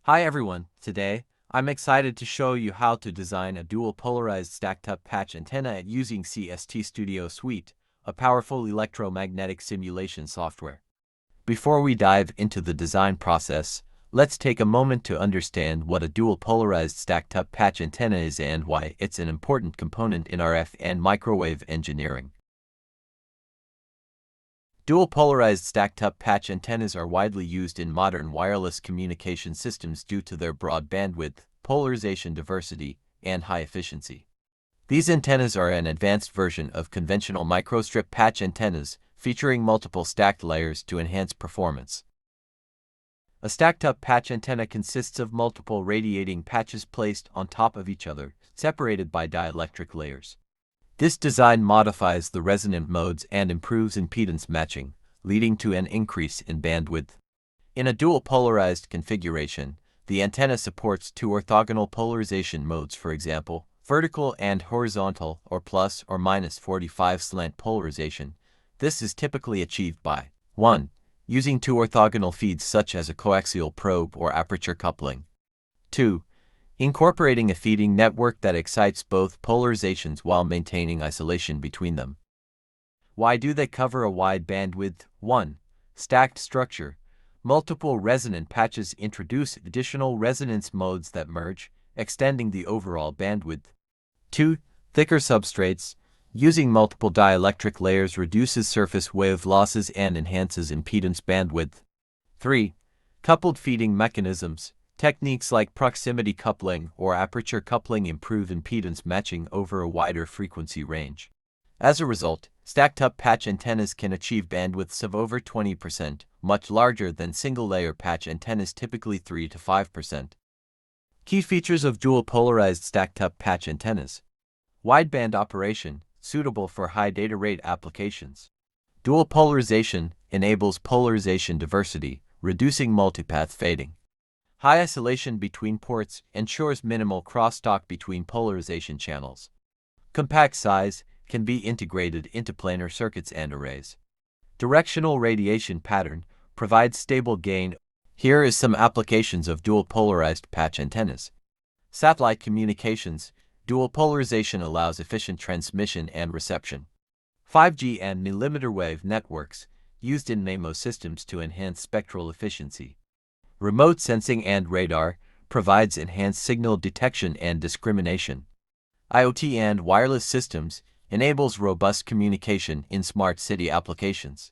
Hi everyone, today, I'm excited to show you how to design a dual-polarized stacked-up patch antenna using CST Studio Suite, a powerful electromagnetic simulation software. Before we dive into the design process, let's take a moment to understand what a dual-polarized stacked-up patch antenna is and why it's an important component in RF and microwave engineering. Dual-polarized stacked-up patch antennas are widely used in modern wireless communication systems due to their broad bandwidth, polarization diversity, and high efficiency. These antennas are an advanced version of conventional microstrip patch antennas, featuring multiple stacked layers to enhance performance. A stacked-up patch antenna consists of multiple radiating patches placed on top of each other, separated by dielectric layers. This design modifies the resonant modes and improves impedance matching, leading to an increase in bandwidth. In a dual-polarized configuration, the antenna supports two orthogonal polarization modes, for example, vertical and horizontal, or plus or minus 45 slant polarization. This is typically achieved by 1. Using two orthogonal feeds such as a coaxial probe or aperture coupling. 2. Incorporating a feeding network that excites both polarizations while maintaining isolation between them. Why do they cover a wide bandwidth? 1. Stacked structure. Multiple resonant patches introduce additional resonance modes that merge, extending the overall bandwidth. 2. Thicker substrates. Using multiple dielectric layers reduces surface wave losses and enhances impedance bandwidth. 3. Coupled feeding mechanisms. Techniques like proximity coupling or aperture coupling improve impedance matching over a wider frequency range. As a result, stacked-up patch antennas can achieve bandwidths of over 20%, much larger than single-layer patch antennas, typically 3 to 5%. Key features of dual-polarized stacked-up patch antennas. Wideband operation, suitable for high data rate applications. Dual polarization enables polarization diversity, reducing multipath fading. High isolation between ports ensures minimal crosstalk between polarization channels. Compact size can be integrated into planar circuits and arrays. Directional radiation pattern provides stable gain. Here is some applications of dual-polarized patch antennas. Satellite communications. Dual polarization allows efficient transmission and reception. 5G and millimeter wave networks, used in MIMO systems to enhance spectral efficiency. Remote sensing and radar provides enhanced signal detection and discrimination. IoT and wireless systems enables robust communication in smart city applications.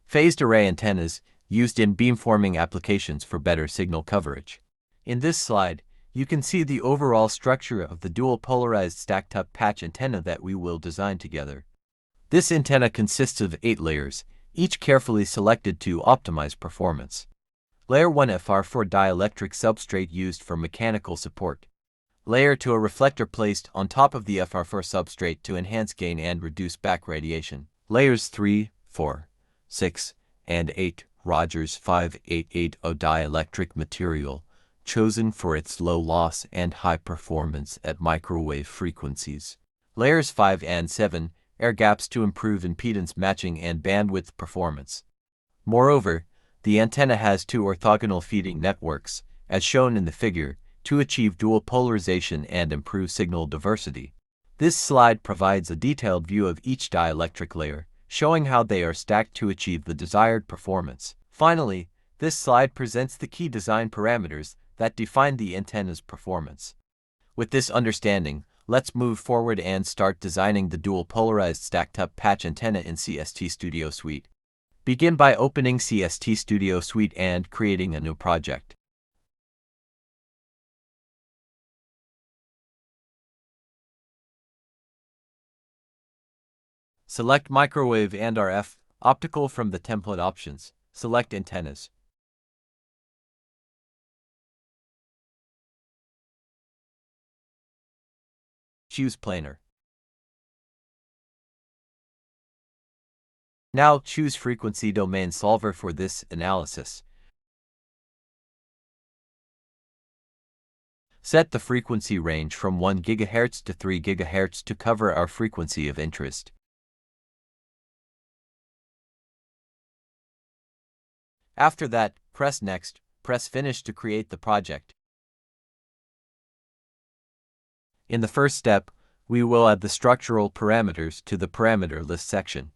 Phased array antennas used in beamforming applications for better signal coverage. In this slide, you can see the overall structure of the dual-polarized stacked-up patch antenna that we will design together. This antenna consists of 8 layers, each carefully selected to optimize performance. Layer 1 FR4 dielectric substrate used for mechanical support. Layer 2 a reflector placed on top of the FR4 substrate to enhance gain and reduce back radiation. Layers 3, 4, 6, and 8 Rogers 5880 dielectric material, chosen for its low loss and high performance at microwave frequencies. Layers 5 and 7 air gaps to improve impedance matching and bandwidth performance. Moreover, the antenna has two orthogonal feeding networks, as shown in the figure, to achieve dual polarization and improve signal diversity. This slide provides a detailed view of each dielectric layer, showing how they are stacked to achieve the desired performance. Finally, this slide presents the key design parameters that define the antenna's performance. With this understanding, let's move forward and start designing the dual-polarized stacked-up patch antenna in CST Studio Suite. Begin by opening CST Studio Suite and creating a new project. Select Microwave and RF, Optical from the template options. Select Antennas. Choose Planar. Now choose Frequency Domain Solver for this analysis. Set the frequency range from 1 GHz to 3 GHz to cover our frequency of interest. After that, press Next. Press Finish to create the project. In the first step, we will add the structural parameters to the parameter list section.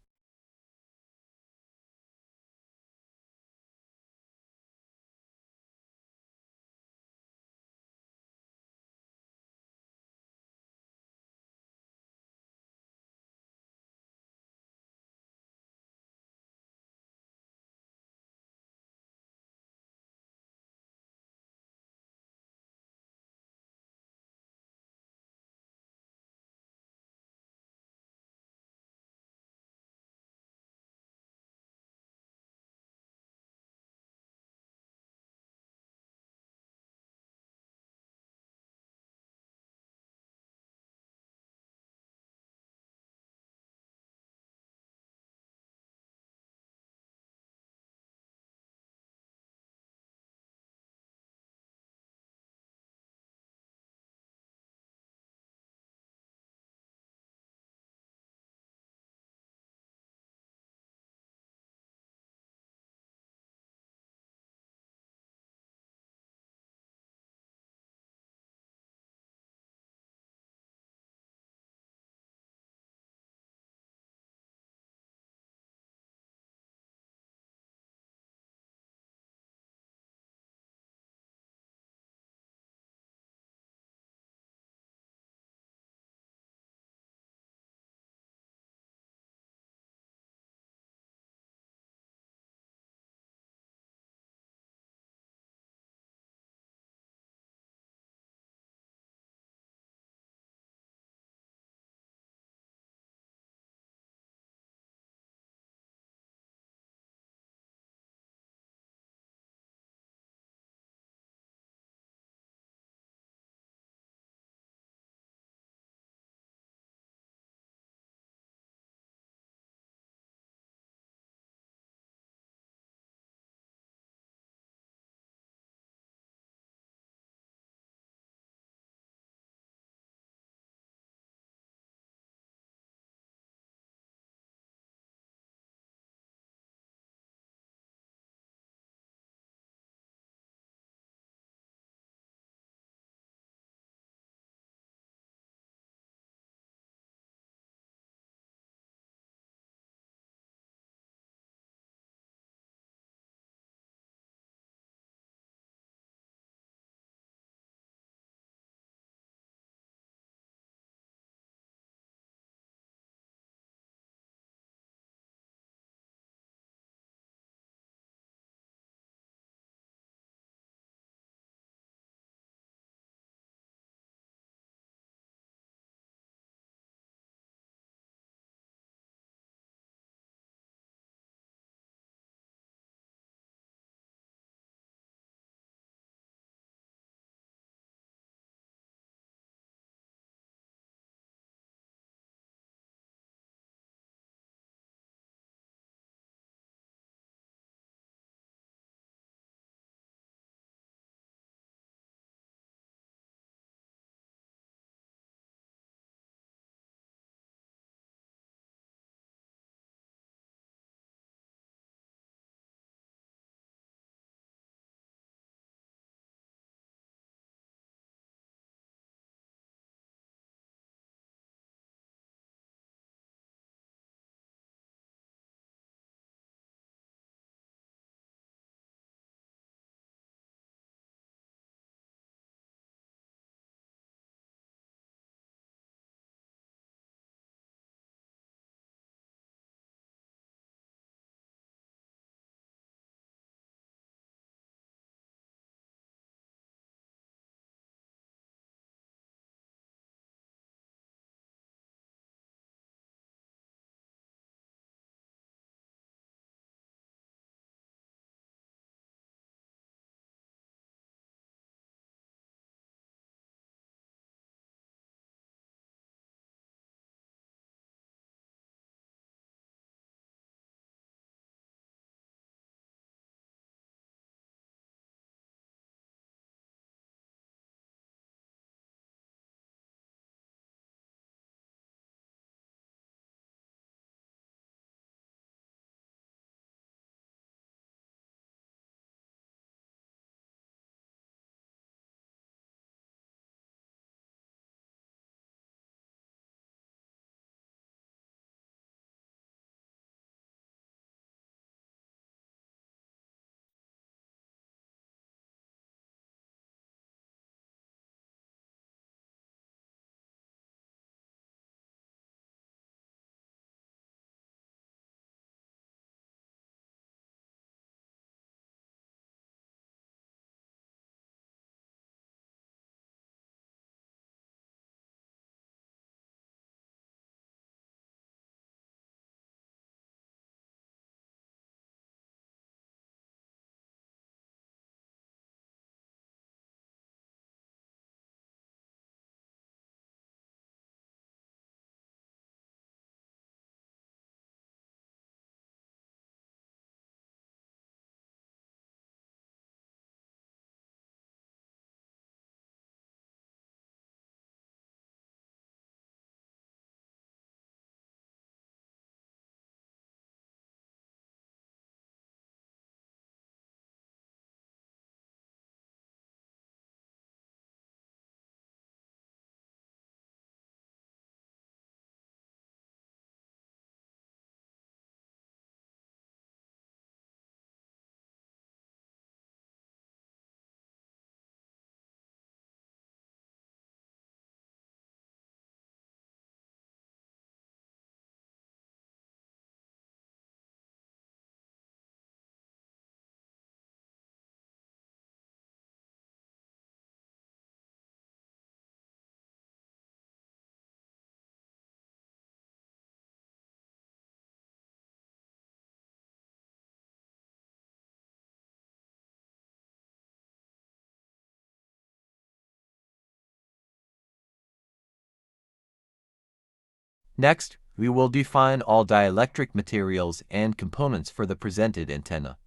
Next, we will define all dielectric materials and components for the presented antenna.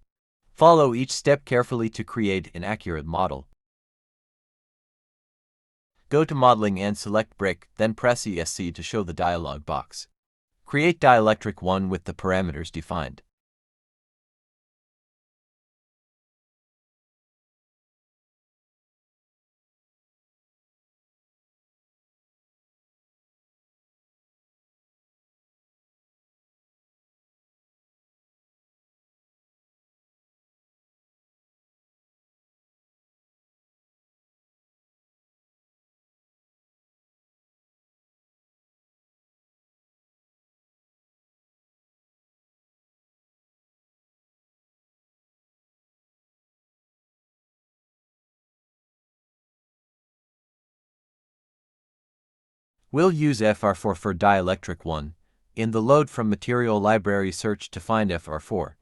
Follow each step carefully to create an accurate model. Go to Modeling and select Brick, then press ESC to show the dialog box. Create dielectric 1 with the parameters defined. We'll use FR4 for dielectric 1 in the load from material library search to find FR4.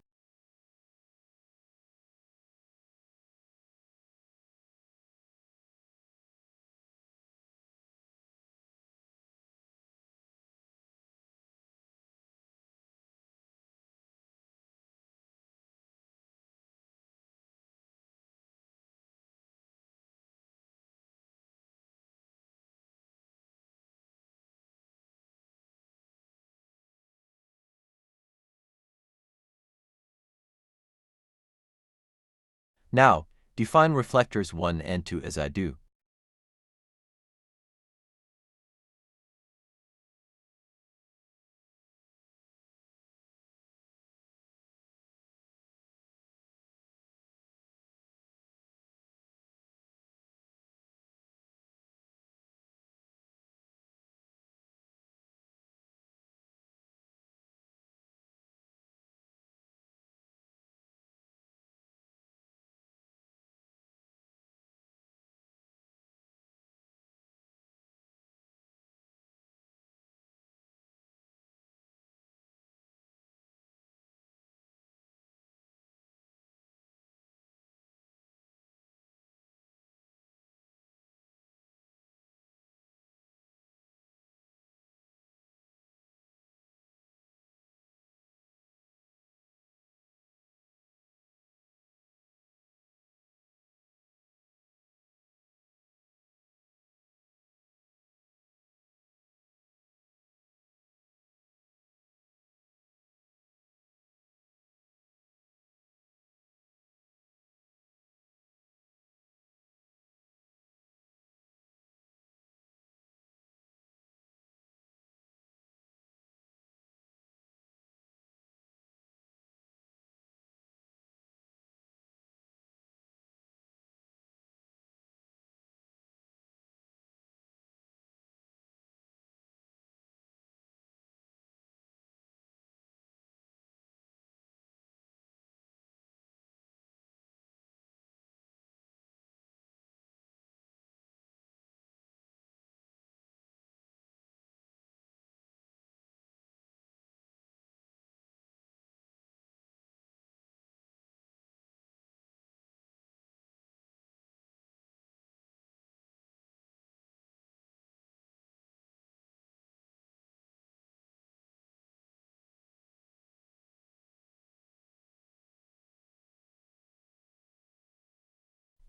Now, define reflectors 1 and 2 as I do.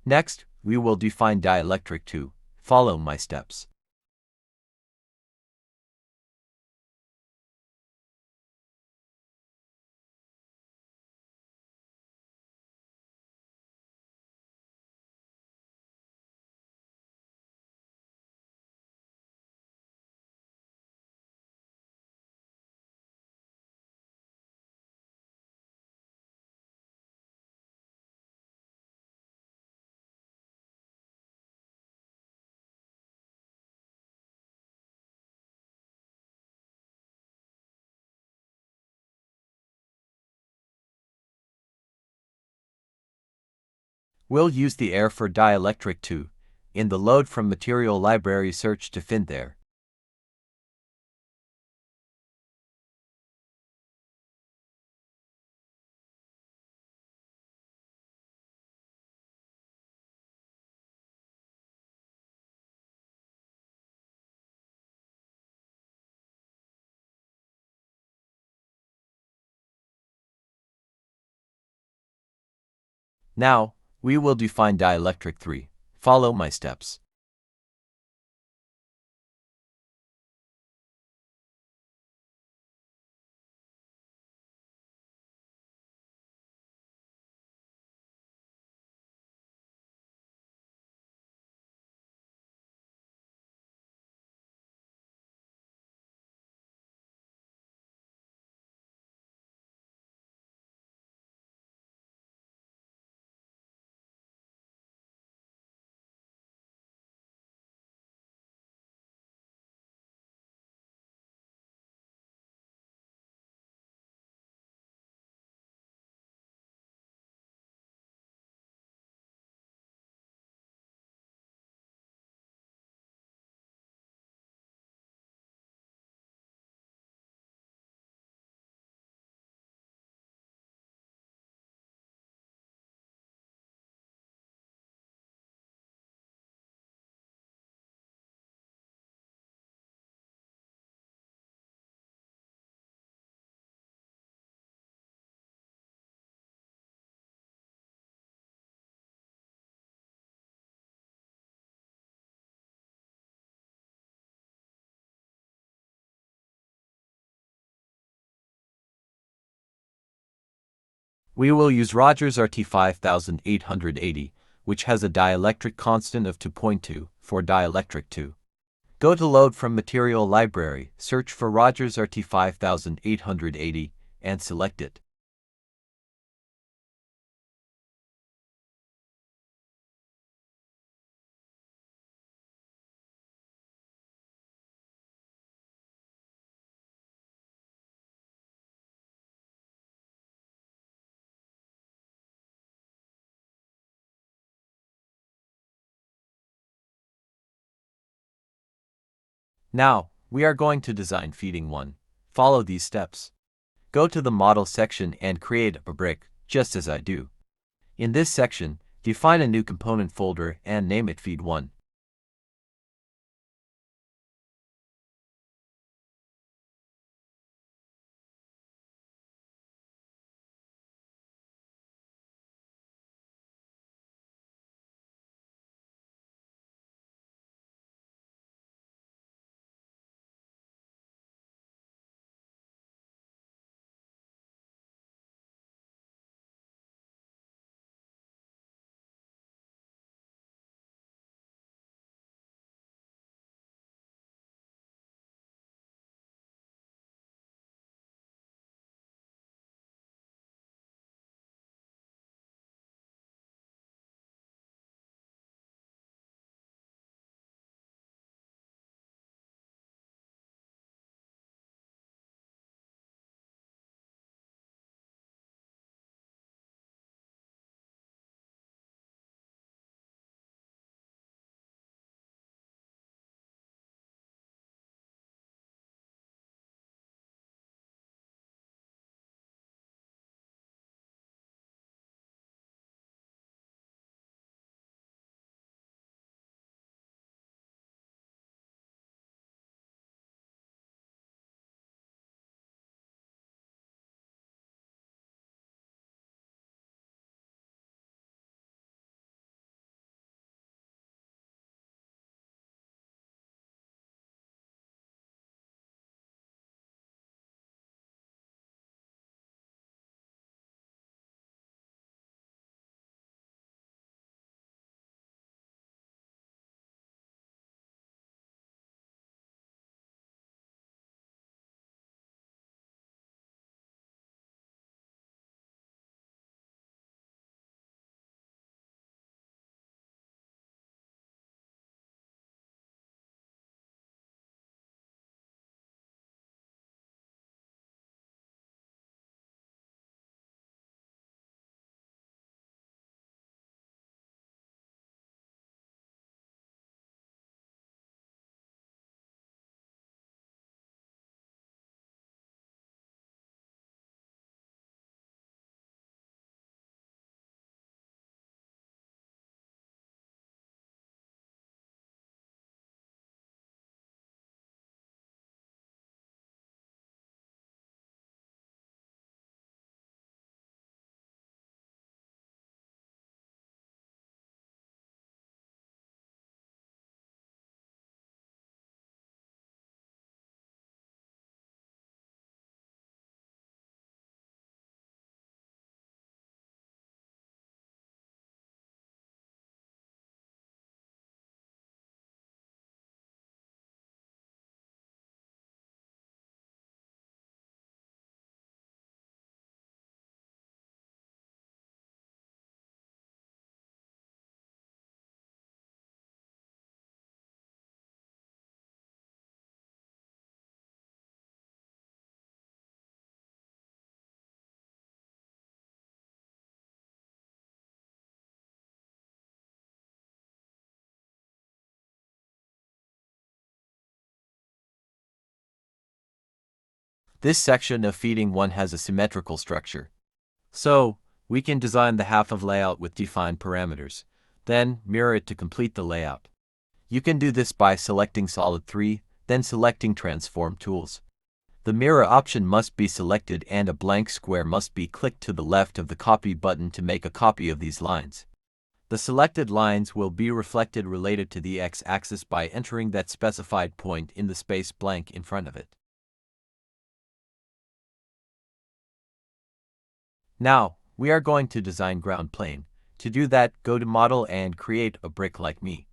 Next, we will define dielectric 2. Follow my steps. We'll use the air for dielectric 2 in the load from material library search to find there. Now, we will define dielectric 3. Follow my steps. We will use Rogers RT5880, which has a dielectric constant of 2.2 for dielectric 2. Go to Load from Material Library, search for Rogers RT5880, and select it. Now, we are going to design feeding 1. Follow these steps. Go to the Model section and create a brick, just as I do. In this section, define a new component folder and name it Feed 1. This section of feeding 1 has a symmetrical structure. So, we can design the half of layout with defined parameters, then mirror it to complete the layout. You can do this by selecting Solid 3, then selecting Transform Tools. The mirror option must be selected and a blank square must be clicked to the left of the copy button to make a copy of these lines. The selected lines will be reflected related to the x-axis by entering that specified point in the space blank in front of it. Now, we are going to design ground plane. To do that, go to Model and create a brick like me.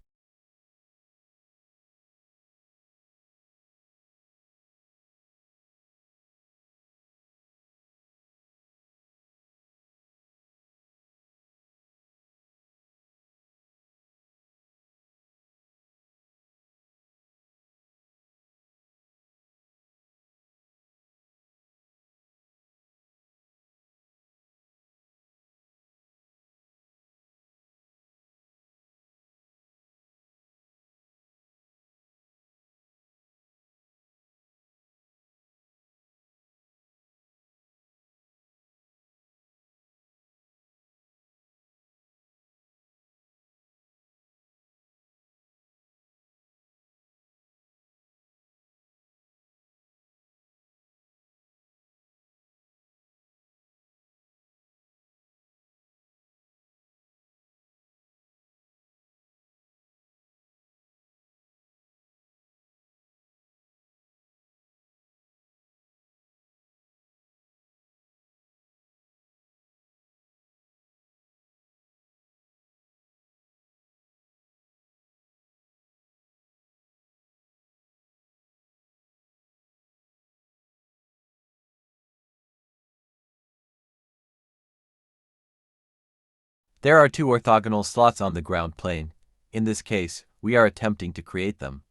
There are 2 orthogonal slots on the ground plane. In this case, we are attempting to create them.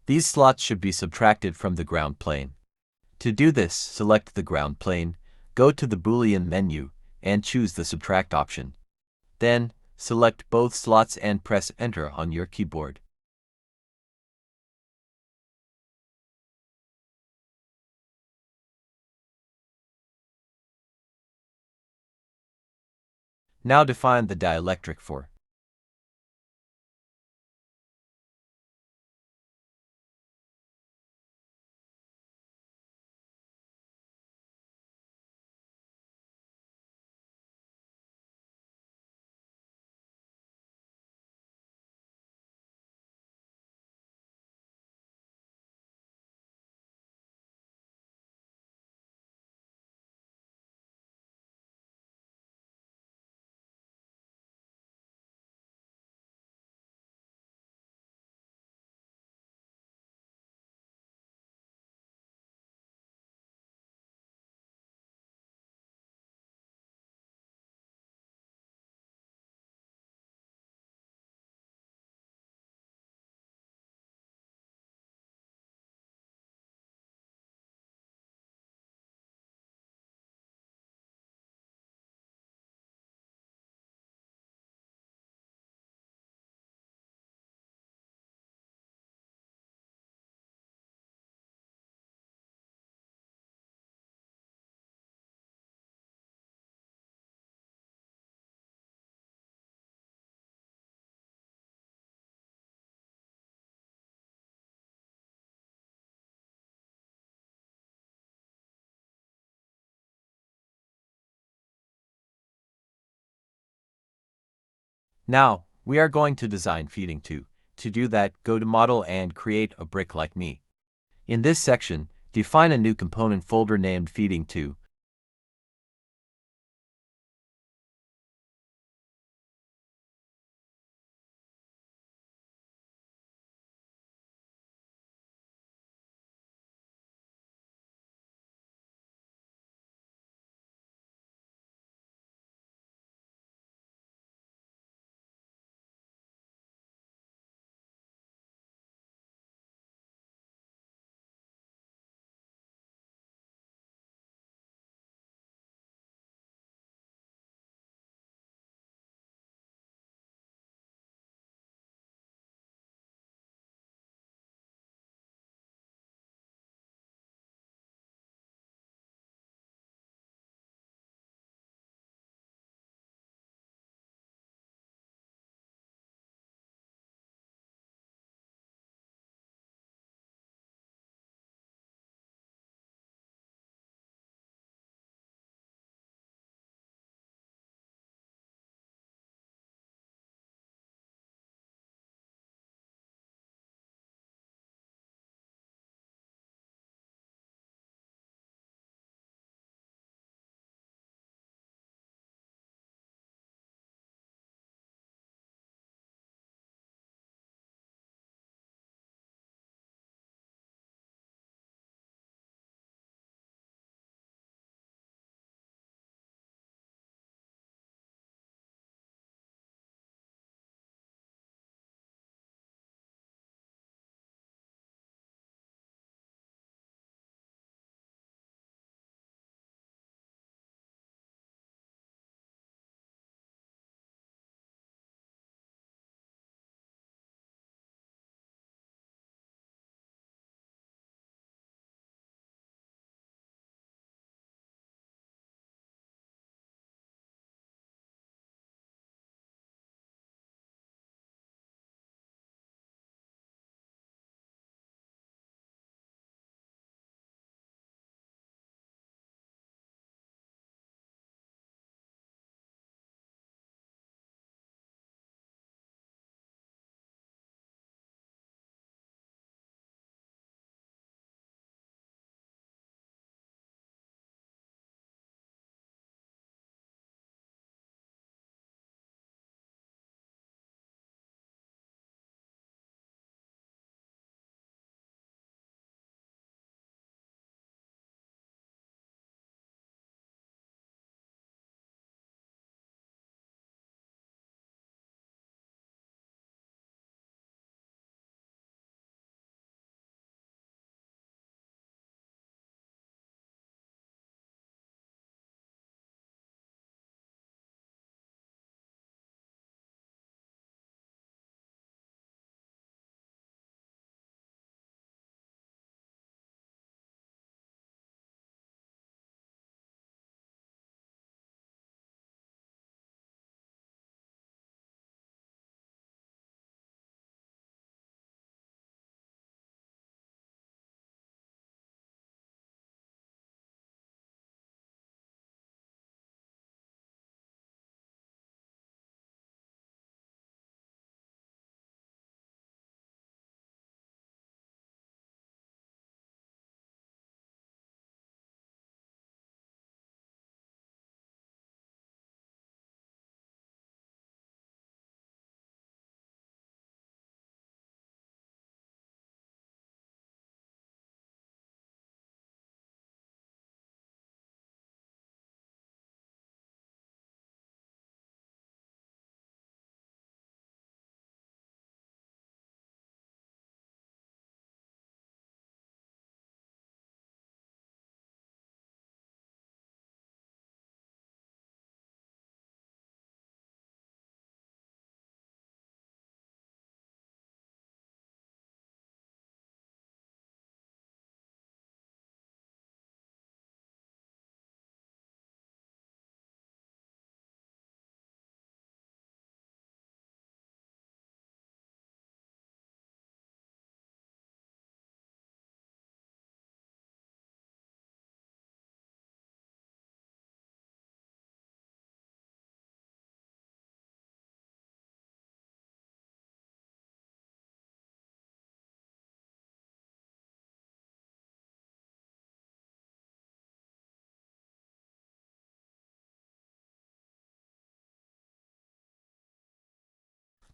These slots should be subtracted from the ground plane. To do this, select the ground plane, go to the Boolean menu, and choose the Subtract option. Then, select both slots and press Enter on your keyboard. Now define the dielectric for. Now, we are going to design feeding tube. To do that, go to Model and create a brick like me. In this section, define a new component folder named feeding tube.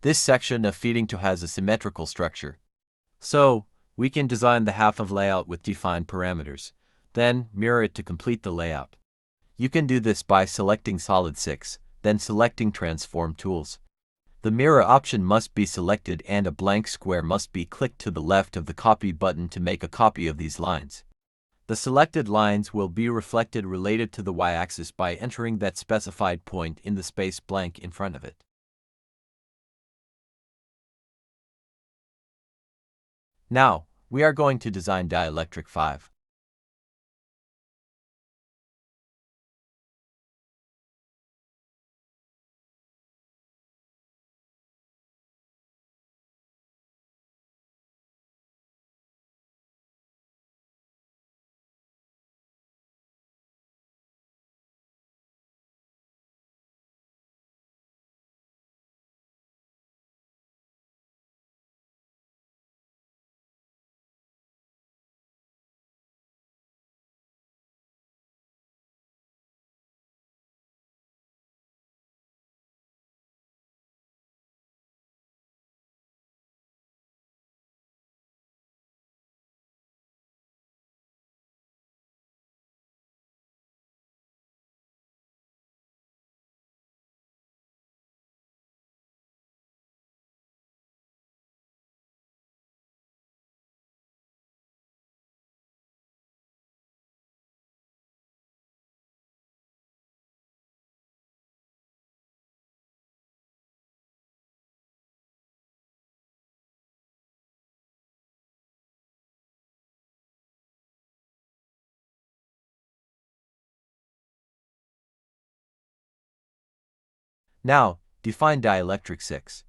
This section of feeding to has a symmetrical structure. So, we can design the half of layout with defined parameters, then mirror it to complete the layout. You can do this by selecting Solid 6, then selecting Transform Tools. The mirror option must be selected and a blank square must be clicked to the left of the copy button to make a copy of these lines. The selected lines will be reflected related to the y-axis by entering that specified point in the space blank in front of it. Now, we are going to design dielectric 5. Now, define dielectric 6.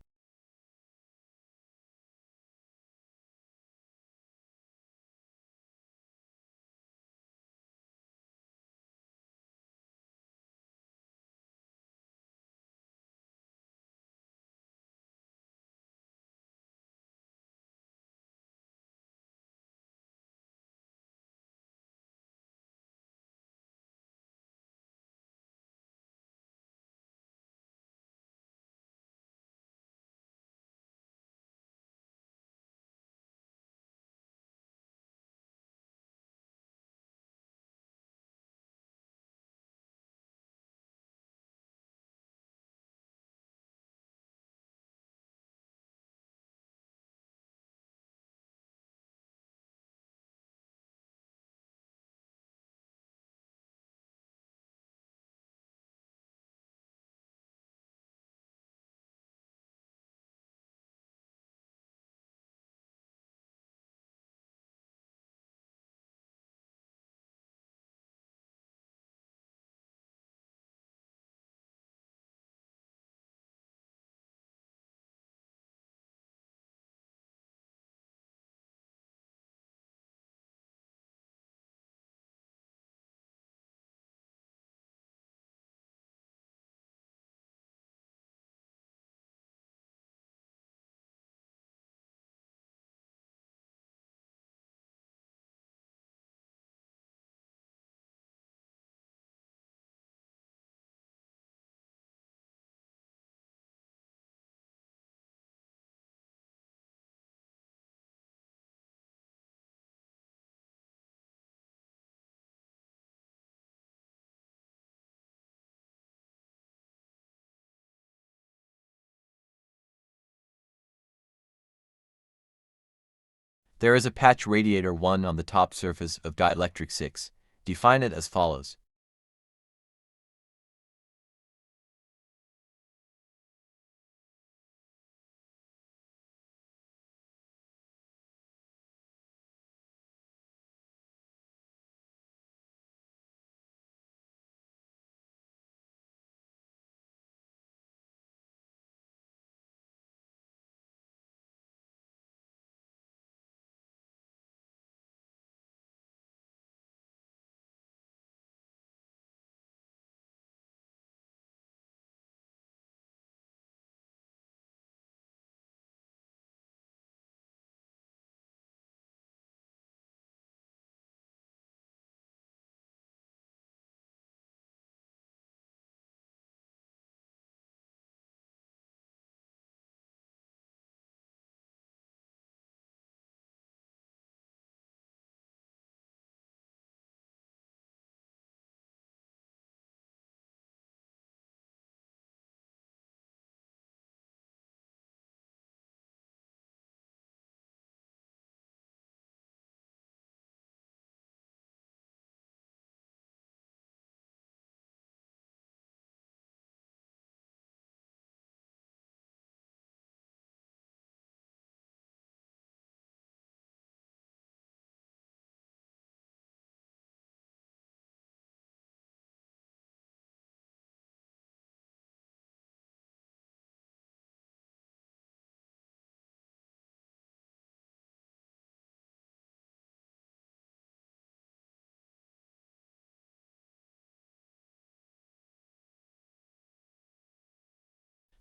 There is a patch radiator 1 on the top surface of dielectric 6. Define it as follows.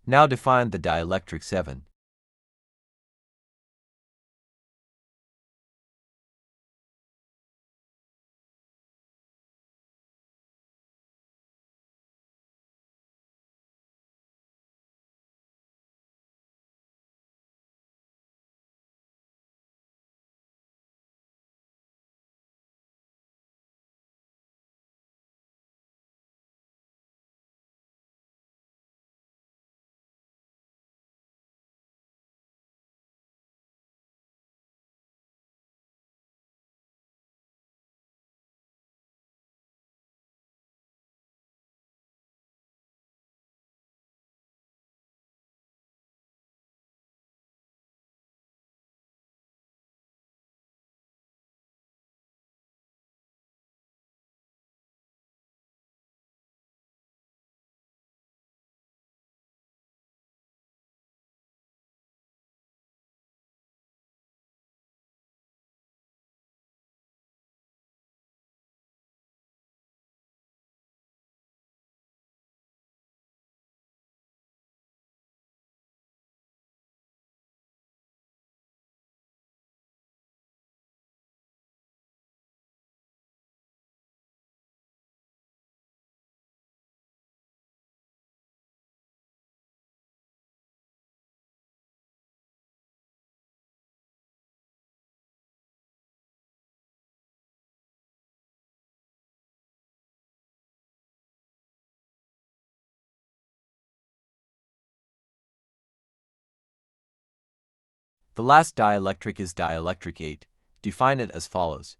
Now define the dielectric 7. The last dielectric is dielectric 8. Define it as follows.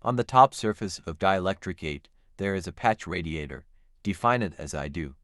On the top surface of dielectric 8, there is a patch radiator. Define it as I do.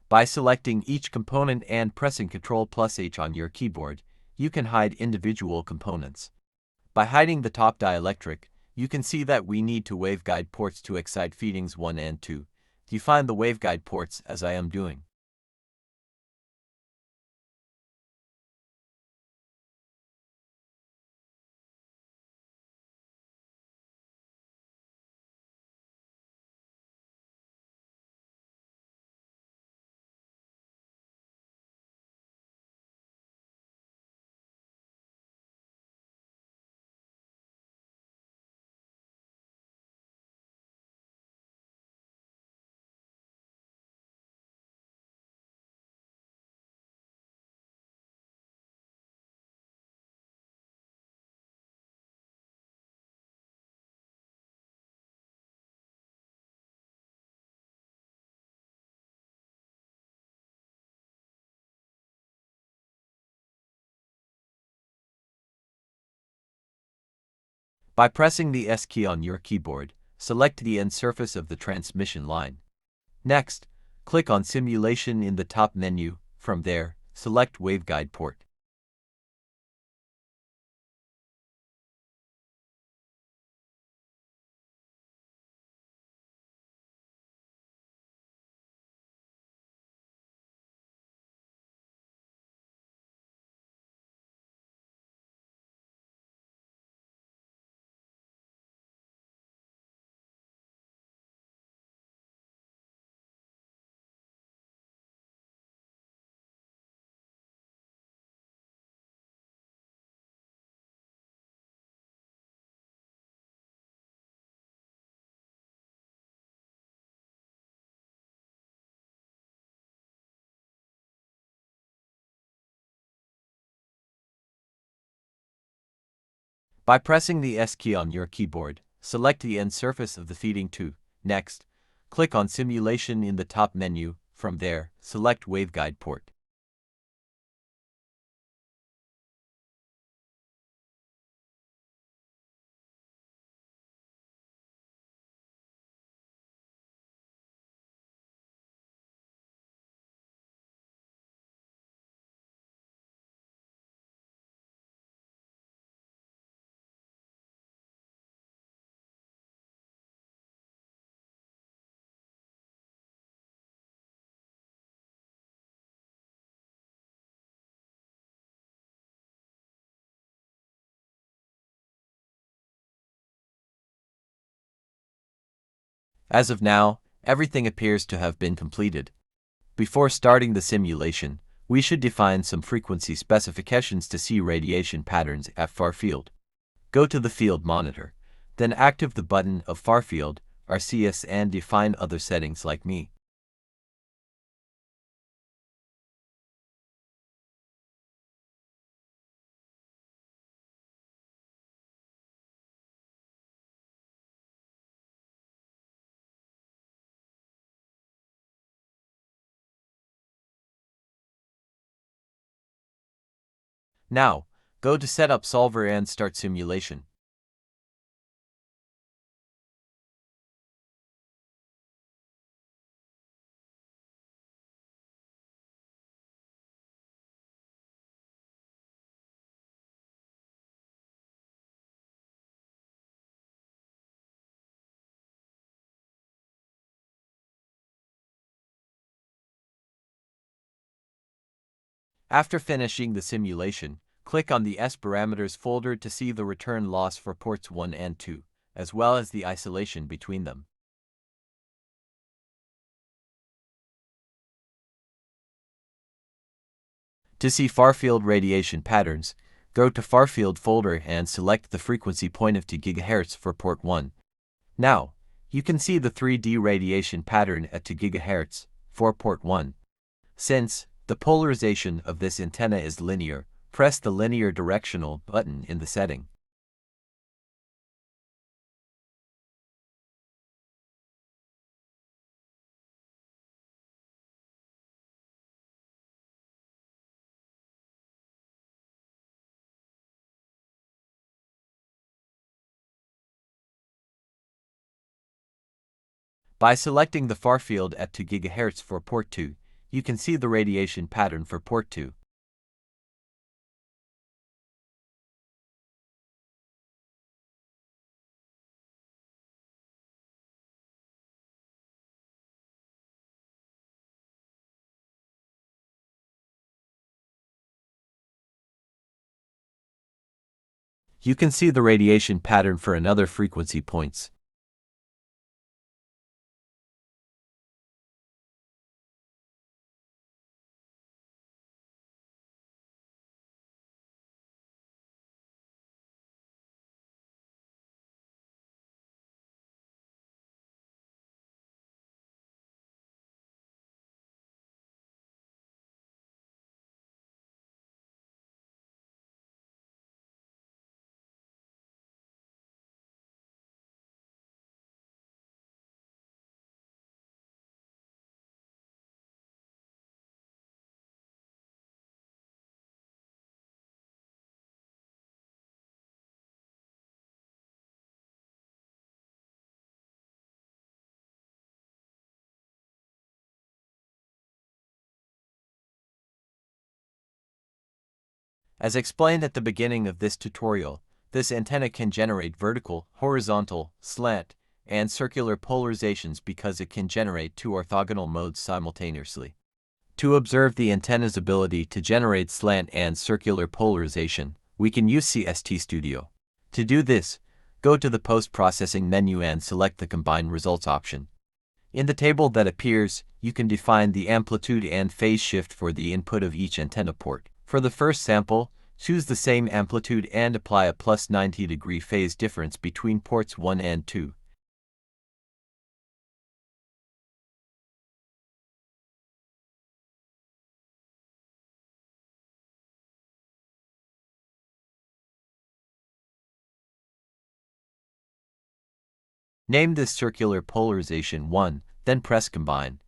By selecting each component and pressing Ctrl+H on your keyboard, you can hide individual components. By hiding the top dielectric, you can see that we need two waveguide ports to excite feedings 1 and 2. Define the waveguide ports as I am doing. By pressing the S key on your keyboard, select the end surface of the transmission line. Next, click on Simulation in the top menu. From there, select Waveguide Port. By pressing the S key on your keyboard, select the end surface of the feeding tube. Next, click on Simulation in the top menu. From there, select Waveguide Port. As of now, everything appears to have been completed. Before starting the simulation, we should define some frequency specifications to see radiation patterns at far field. Go to the field monitor, then active the button of far field, RCS, and define other settings like me. Now, go to Setup Solver and start simulation. After finishing the simulation, click on the S parameters folder to see the return loss for ports 1 and 2, as well as the isolation between them. To see far-field radiation patterns, go to Far-Field folder and select the frequency point of 2 GHz for port 1. Now, you can see the 3D radiation pattern at 2 GHz for port 1. Since the polarization of this antenna is linear, press the linear directional button in the setting. By selecting the far field at 2 GHz for port 2, you can see the radiation pattern for port 2. You can see the radiation pattern for another frequency points. As explained at the beginning of this tutorial, this antenna can generate vertical, horizontal, slant, and circular polarizations because it can generate two orthogonal modes simultaneously. To observe the antenna's ability to generate slant and circular polarization, we can use CST Studio. To do this, go to the post-processing menu and select the Combine Results option. In the table that appears, you can define the amplitude and phase shift for the input of each antenna port. For the first sample, choose the same amplitude and apply a plus 90-degree phase difference between ports 1 and 2. Name this circular polarization 1, then press Combine.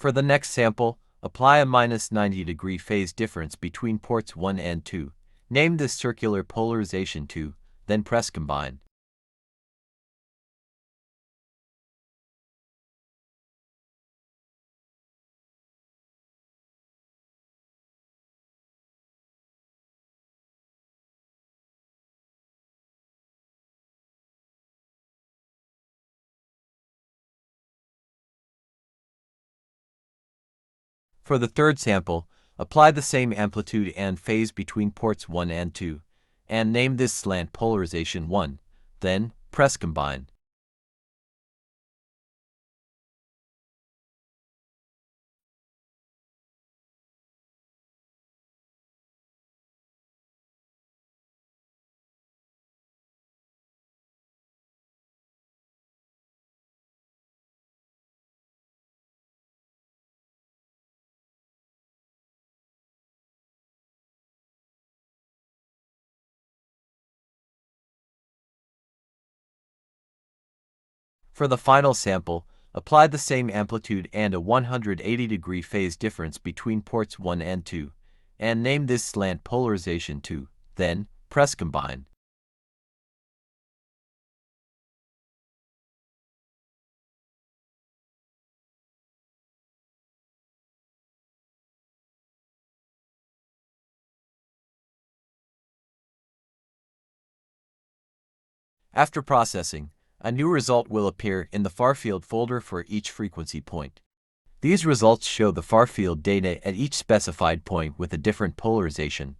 For the next sample, apply a minus 90-degree phase difference between ports 1 and 2. Name this circular polarization 2, then press Combine. For the third sample, apply the same amplitude and phase between ports 1 and 2, and name this slant polarization 1, then press Combine. For the final sample, apply the same amplitude and a 180-degree phase difference between ports 1 and 2, and name this slant polarization 2, then press Combine. After processing, a new result will appear in the far-field folder for each frequency point. These results show the far-field data at each specified point with a different polarization.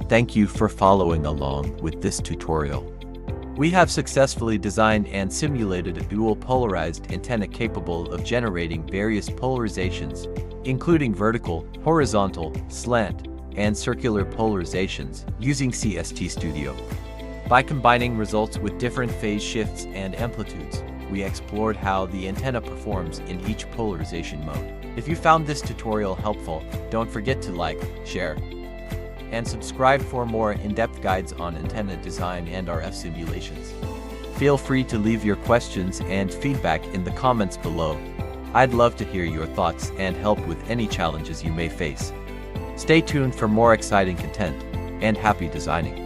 Thank you for following along with this tutorial. We have successfully designed and simulated a dual-polarized antenna capable of generating various polarizations, including vertical, horizontal, slant, and circular polarizations using CST Studio. By combining results with different phase shifts and amplitudes, we explored how the antenna performs in each polarization mode. If you found this tutorial helpful, don't forget to like, share, and subscribe for more in-depth guides on antenna design and RF simulations. Feel free to leave your questions and feedback in the comments below. I'd love to hear your thoughts and help with any challenges you may face. Stay tuned for more exciting content, and happy designing!